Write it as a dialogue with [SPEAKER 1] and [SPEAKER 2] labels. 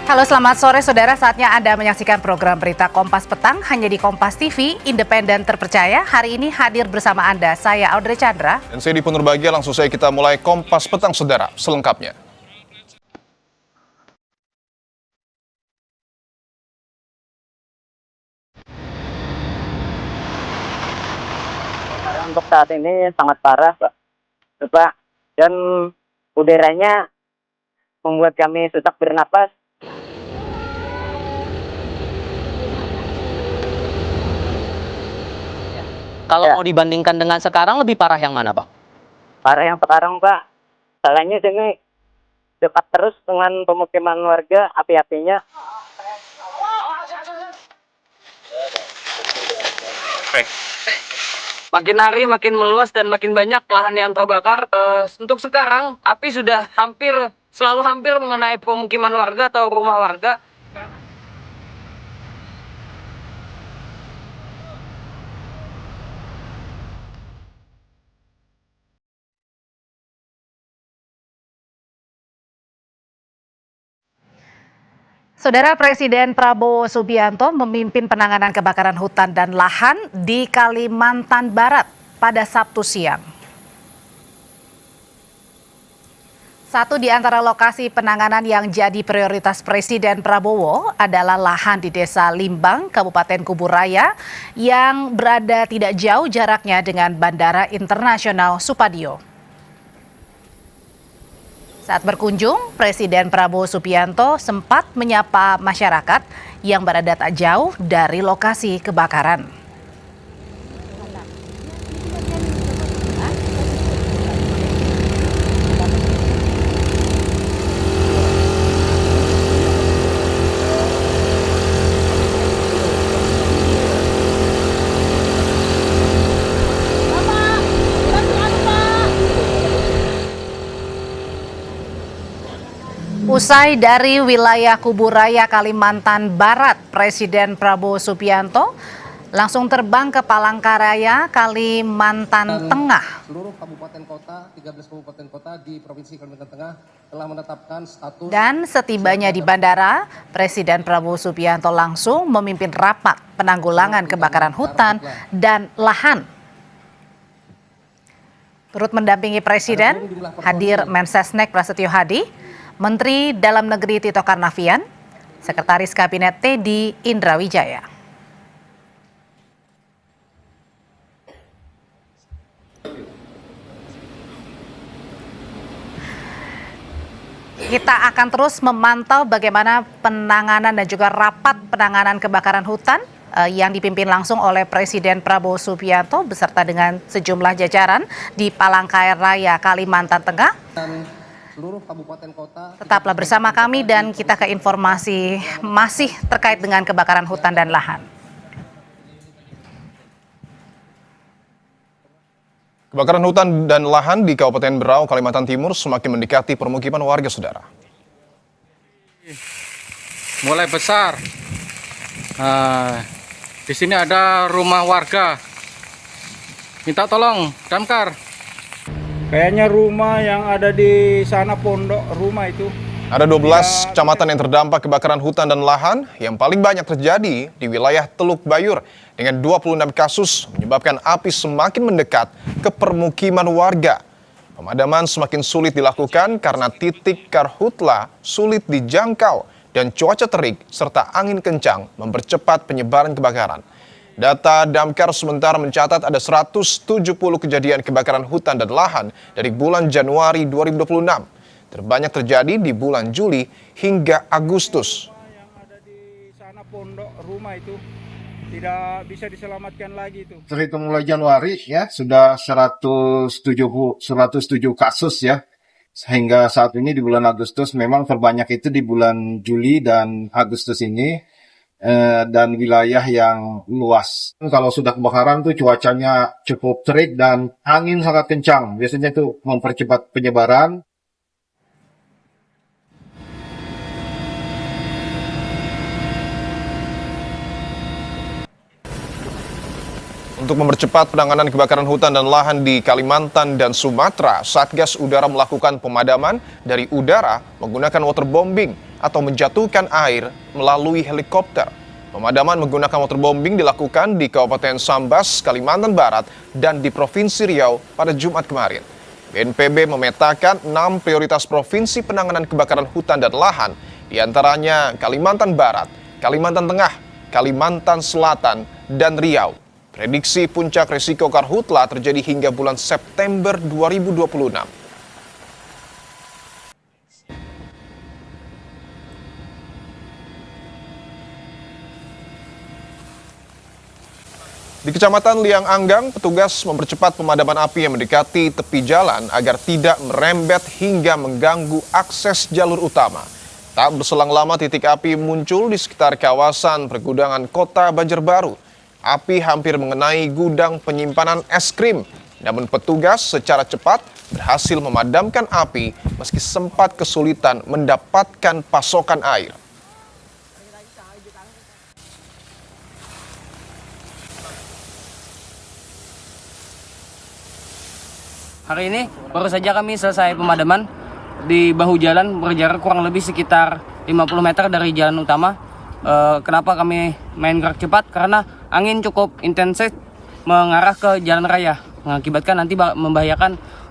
[SPEAKER 1] Halo, selamat sore saudara. Saatnya Anda menyaksikan program berita Kompas Petang hanya di Kompas TV, independen terpercaya. Hari ini hadir bersama Anda, saya Audrey Chandra.
[SPEAKER 2] Dan saya Dipo Nurbahagia, langsung saja kita mulai Kompas Petang saudara, selengkapnya.
[SPEAKER 3] Untuk saat ini sangat parah, Pak. Dan udaranya membuat kami susah bernapas.
[SPEAKER 4] Kalau
[SPEAKER 3] Ya.
[SPEAKER 4] mau dibandingkan dengan sekarang, lebih parah yang mana, Pak?
[SPEAKER 3] Parah yang sekarang, Pak. Salahnya sini dekat terus dengan pemukiman warga, api-apinya.
[SPEAKER 5] Makin hari makin meluas dan makin banyak lahan yang terbakar. Untuk sekarang api sudah selalu hampir mengenai pemukiman warga atau rumah warga.
[SPEAKER 1] Saudara, Presiden Prabowo Subianto memimpin penanganan kebakaran hutan dan lahan di Kalimantan Barat pada Sabtu siang. Satu di antara lokasi penanganan yang jadi prioritas Presiden Prabowo adalah lahan di Desa Limbang, Kabupaten Kuburaya, yang berada tidak jauh jaraknya dengan Bandara Internasional Supadio. Saat berkunjung, Presiden Prabowo Subianto sempat menyapa masyarakat yang berada tak jauh dari lokasi kebakaran. Usai dari wilayah Kuburaya, Kalimantan Barat, Presiden Prabowo Subianto langsung terbang ke Palangkaraya, Kalimantan Tengah.
[SPEAKER 6] Seluruh kabupaten kota, 13 kabupaten kota di Provinsi Kalimantan Tengah telah menetapkan status.
[SPEAKER 1] Dan setibanya di bandara, Presiden Prabowo Subianto langsung memimpin rapat penanggulangan kebakaran hutan dan lahan. Turut mendampingi Presiden, hadir Mensesnek Prasetyo Hadi, Menteri Dalam Negeri Tito Karnavian, Sekretaris Kabinet Teddy Indrawijaya. Kita akan terus memantau bagaimana penanganan dan juga rapat penanganan kebakaran hutan yang dipimpin langsung oleh Presiden Prabowo Subianto beserta dengan sejumlah jajaran di Palangkaraya, Kalimantan Tengah.
[SPEAKER 6] Seluruh kabupaten kota.
[SPEAKER 1] Tetaplah bersama kami dan kita ke informasi masih terkait dengan kebakaran hutan dan lahan.
[SPEAKER 2] Kebakaran hutan dan lahan di Kabupaten Berau, Kalimantan Timur semakin mendekati permukiman warga saudara.
[SPEAKER 5] Mulai besar. Di sini ada rumah warga. Minta tolong, damkar.
[SPEAKER 7] Kayaknya rumah yang ada di sana pondok rumah itu.
[SPEAKER 2] Ada 12 kecamatan yang terdampak kebakaran hutan dan lahan yang paling banyak terjadi di wilayah Teluk Bayur dengan 26 kasus menyebabkan api semakin mendekat ke permukiman warga. Pemadaman semakin sulit dilakukan karena titik karhutla sulit dijangkau dan cuaca terik serta angin kencang mempercepat penyebaran kebakaran. Data Damkar sementara mencatat ada 170 kejadian kebakaran hutan dan lahan dari bulan Januari 2026. Terbanyak terjadi di bulan Juli hingga Agustus.
[SPEAKER 7] Yang ada di sana pondok rumah itu tidak bisa diselamatkan lagi itu.
[SPEAKER 6] Terhitung mulai Januari ya sudah 107 kasus ya. Sehingga saat ini di bulan Agustus memang terbanyak itu di bulan Juli dan Agustus ini. Dan wilayah yang luas. Kalau sudah kebakaran tuh cuacanya cukup terik dan angin sangat kencang. Biasanya itu mempercepat penyebaran.
[SPEAKER 2] Untuk mempercepat penanganan kebakaran hutan dan lahan di Kalimantan dan Sumatera, Satgas Udara melakukan pemadaman dari udara menggunakan waterbombing atau menjatuhkan air melalui helikopter. Pemadaman menggunakan waterbombing dilakukan di Kabupaten Sambas, Kalimantan Barat, dan di Provinsi Riau pada Jumat kemarin. BNPB memetakan 6 prioritas provinsi penanganan kebakaran hutan dan lahan, di antaranya Kalimantan Barat, Kalimantan Tengah, Kalimantan Selatan, dan Riau. Prediksi puncak risiko karhutla terjadi hingga bulan September 2026. Di Kecamatan Liang Anggang, petugas mempercepat pemadaman api yang mendekati tepi jalan agar tidak merembet hingga mengganggu akses jalur utama. Tak berselang lama titik api muncul di sekitar kawasan pergudangan Kota Banjarbaru. Api hampir mengenai gudang penyimpanan es krim, namun petugas secara cepat berhasil memadamkan api meski sempat kesulitan mendapatkan pasokan air.
[SPEAKER 5] Hari ini baru saja kami selesai pemadaman di bahu jalan berjarak kurang lebih sekitar 50 meter dari jalan utama. Kenapa kami main gerak cepat? Karena angin cukup intensif mengarah ke jalan raya, mengakibatkan nanti membahayakan